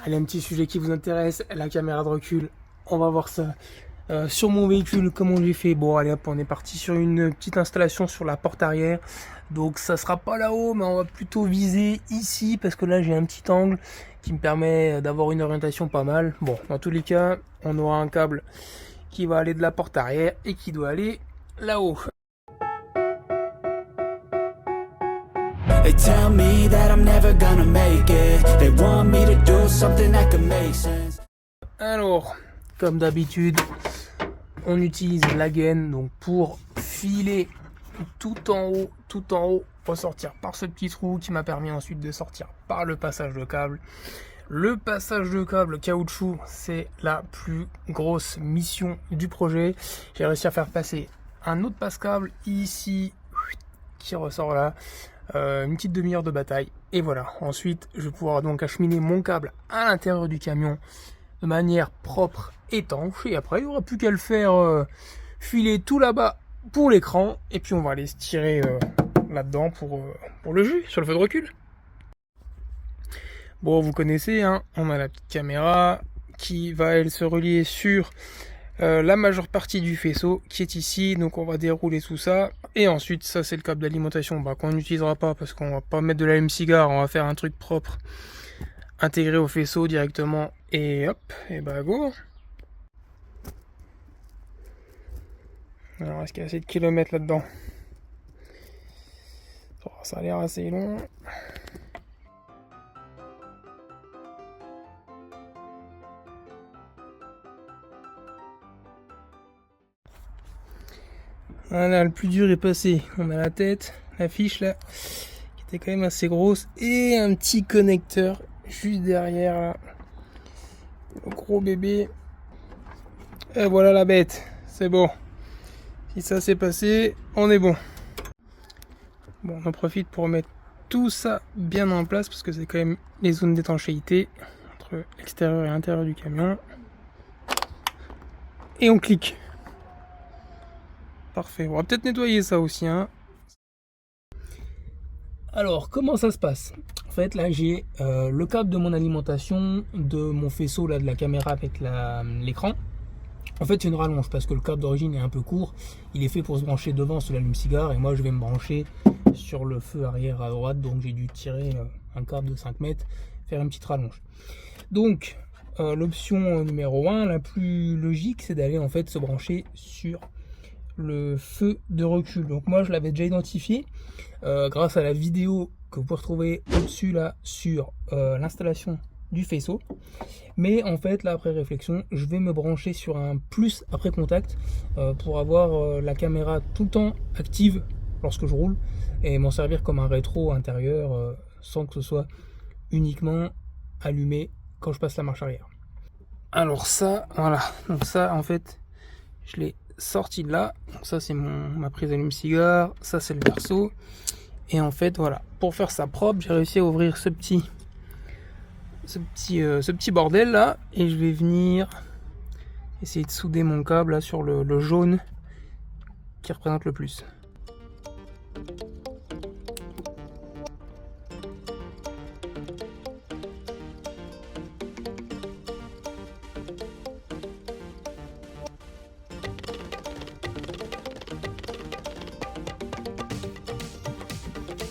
Allez, un petit sujet qui vous intéresse, la caméra de recul. On va voir ça. Sur mon véhicule, comment j'ai fait? Bon, allez hop, on est parti sur une petite installation sur la porte arrière. Donc ça sera pas là-haut, mais on va plutôt viser ici, parce que là j'ai un petit angle qui me permet d'avoir une orientation pas mal. Bon, dans tous les cas, on aura un câble qui va aller de la porte arrière et qui doit aller là-haut. They tell me that I'm never gonna make it. They want me to do something that could make sense. Alors, comme d'habitude, on utilise la gaine donc pour filer tout en haut, ressortir par ce petit trou qui m'a permis ensuite de sortir par le passage de câble. Le passage de câble caoutchouc, c'est la plus grosse mission du projet. J'ai réussi à faire passer un autre passe-câble ici qui ressort là. Une petite demi-heure de bataille et voilà. Ensuite je vais pouvoir donc acheminer mon câble à l'intérieur du camion de manière propre, étanche, et après il n'y aura plus qu'à le faire filer tout là-bas pour l'écran, et puis on va aller se tirer là-dedans pour le jus sur le feu de recul. Bon, vous connaissez, hein, on a la petite caméra qui va elle se relier sur la majeure partie du faisceau qui est ici, donc on va dérouler tout ça, et ensuite ça c'est le câble d'alimentation qu'on n'utilisera pas parce qu'on va pas mettre de l'allume-cigare, on va faire un truc propre intégré au faisceau directement, et hop, et bah go. Alors est-ce qu'il y a assez de kilomètres là-dedans? Ça a l'air assez long. Voilà, le plus dur est passé. On a la tête, la fiche là, qui était quand même assez grosse, et un petit connecteur juste derrière là. Le gros bébé. Et voilà la bête. C'est bon. Si ça s'est passé, on est bon. Bon, on en profite pour mettre tout ça bien en place, parce que c'est quand même les zones d'étanchéité entre l'extérieur et l'intérieur du camion. Et on clique. Parfait, on va peut-être nettoyer ça aussi, hein. Alors, comment ça se passe? En fait, là, j'ai le câble de mon alimentation, de mon faisceau, là, de la caméra avec l'écran. En fait, c'est une rallonge, parce que le câble d'origine est un peu court. Il est fait pour se brancher devant sur l'allume-cigare, et moi, je vais me brancher sur le feu arrière à droite, donc j'ai dû tirer un câble de 5 mètres, faire une petite rallonge. Donc, l'option numéro 1, la plus logique, c'est d'aller en fait se brancher sur le feu de recul. Donc moi je l'avais déjà identifié grâce à la vidéo que vous pouvez retrouver au-dessus là sur l'installation du faisceau, mais en fait là, après réflexion, je vais me brancher sur un plus après contact pour avoir la caméra tout le temps active lorsque je roule, et m'en servir comme un rétro intérieur sans que ce soit uniquement allumé quand je passe la marche arrière. Alors ça, voilà, donc ça en fait je l'ai sorti de là. Donc ça c'est ma prise allume-cigare, ça c'est le verso, et en fait voilà, pour faire ça propre, j'ai réussi à ouvrir ce petit bordel là, et je vais venir essayer de souder mon câble là sur le jaune qui représente le plus.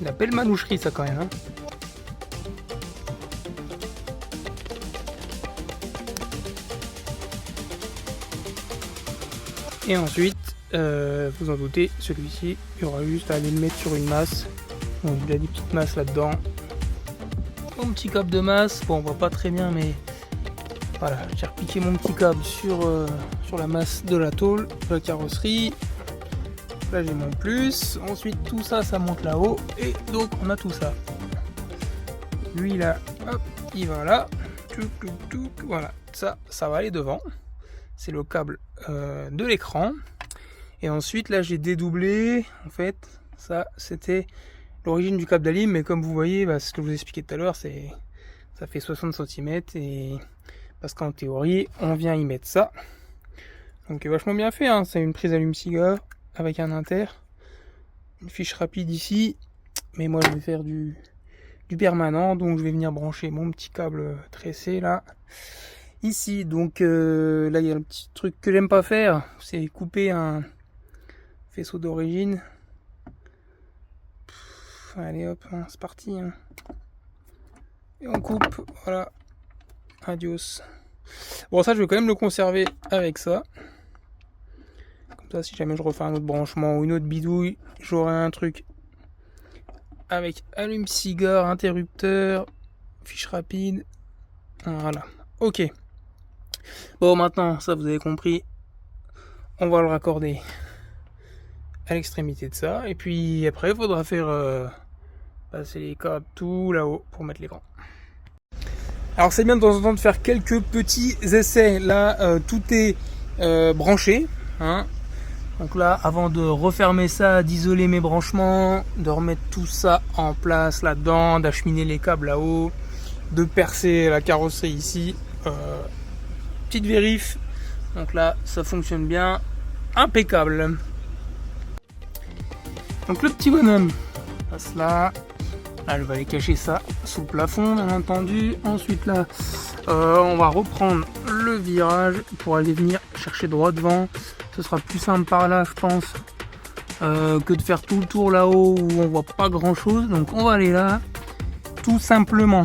Une belle manoucherie ça quand même, hein. Et ensuite, vous en doutez, celui-ci, il y aura juste à aller le mettre sur une masse. Donc il a des petites masses là-dedans. Mon petit câble de masse, bon on voit pas très bien, mais voilà, j'ai repiqué mon petit câble sur la masse de la tôle, de la carrosserie. Là j'ai mon plus, ensuite tout ça, ça monte là-haut, et donc on a tout ça. Lui là, hop, il va là, voilà, ça va aller devant. C'est le câble de l'écran. Et ensuite là j'ai dédoublé, en fait, ça c'était l'origine du câble d'alim, mais comme vous voyez, c'est ce que je vous expliquais tout à l'heure, ça fait 60 cm, et parce qu'en théorie, on vient y mettre ça. Donc vachement bien fait, hein. C'est une prise allume-cigare avec un inter, une fiche rapide ici, mais moi je vais faire du du permanent. Donc je vais venir brancher mon petit câble tressé là. Ici, donc là il y a un petit truc que j'aime pas faire, c'est couper un faisceau d'origine. Allez hop, hein, c'est parti. Hein. Et on coupe, voilà. Adios. Bon, ça je vais quand même le conserver avec ça. Comme ça, si jamais je refais un autre branchement ou une autre bidouille, j'aurai un truc avec allume-cigare, interrupteur, fiche rapide. Voilà. Ok. Bon, maintenant, ça vous avez compris. On va le raccorder à l'extrémité de ça. Et puis après, il faudra faire passer les câbles tout là-haut pour mettre l'écran. Alors c'est bien de temps en temps de faire quelques petits essais. Là, tout est branché. Hein. Donc là, avant de refermer ça, d'isoler mes branchements, de remettre tout ça en place là-dedans, d'acheminer les câbles là-haut, de percer la carrosserie ici. Petite vérif. Donc là, ça fonctionne bien. Impeccable. Donc le petit bonhomme passe là. Là, je vais aller cacher ça sous le plafond, bien entendu. Ensuite, là, on va reprendre le virage pour aller venir chercher droit devant. Ce sera plus simple par là, je pense, que de faire tout le tour là-haut où on voit pas grand-chose. Donc, on va aller là, tout simplement.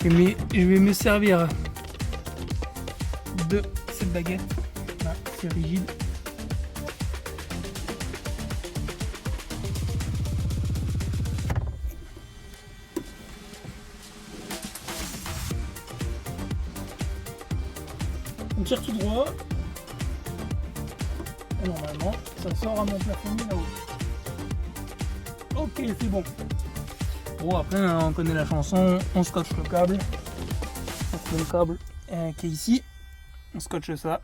Je vais me servir de cette baguette. Là, c'est rigide. On tire tout droit. Et normalement, ça sort à mon plafonnier là-haut. Ok, c'est bon. Bon, après, on connaît la chanson. On scotche le câble. On met le câble qui est ici. On scotche ça.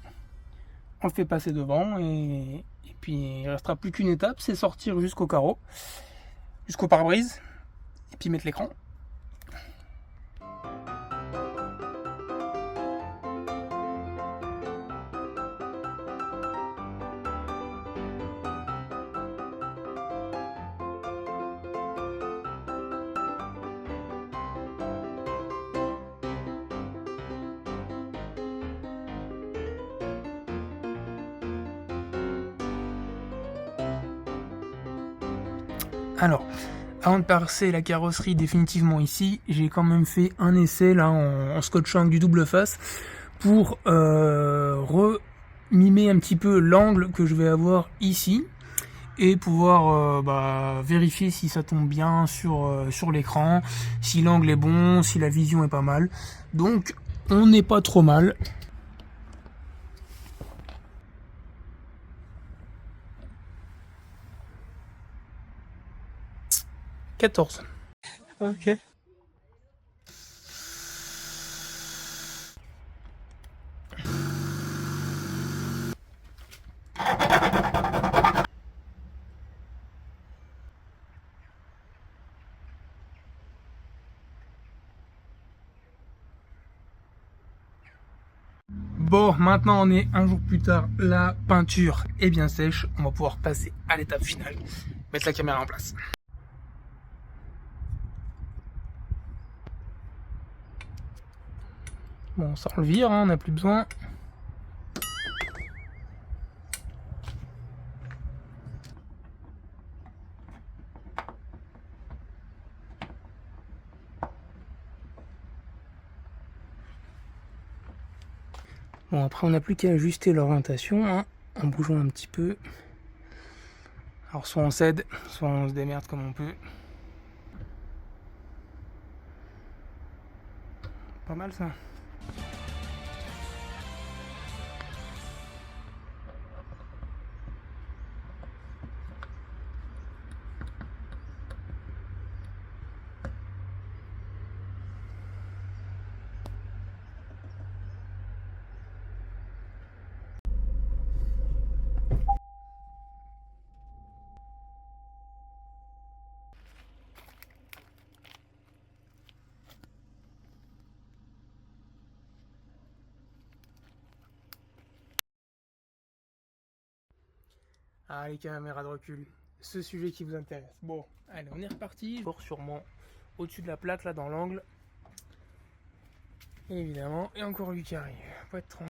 On le fait passer devant. Et puis, il ne restera plus qu'une étape. C'est sortir jusqu'au carreau. Jusqu'au pare-brise. Et puis mettre l'écran. Alors, avant de passer la carrosserie définitivement ici, j'ai quand même fait un essai là en scotchant du double face pour mimer un petit peu l'angle que je vais avoir ici et pouvoir vérifier si ça tombe bien sur l'écran, si l'angle est bon, si la vision est pas mal. Donc, on n'est pas trop mal. « 14. » Ok. Bon, maintenant on est un jour plus tard, la peinture est bien sèche, on va pouvoir passer à l'étape finale, mettre la caméra en place. Bon, ça on le vire, hein, on n'a plus besoin. Bon, après on n'a plus qu'à ajuster l'orientation, hein, en bougeant un petit peu. Alors soit on cède, soit on se démerde comme on peut. Pas mal ça. Ah, les caméras de recul, ce sujet qui vous intéresse. Bon, allez, on est reparti. Sûrement au-dessus de la plaque là dans l'angle. Et évidemment, et encore lui qui arrive. Faut être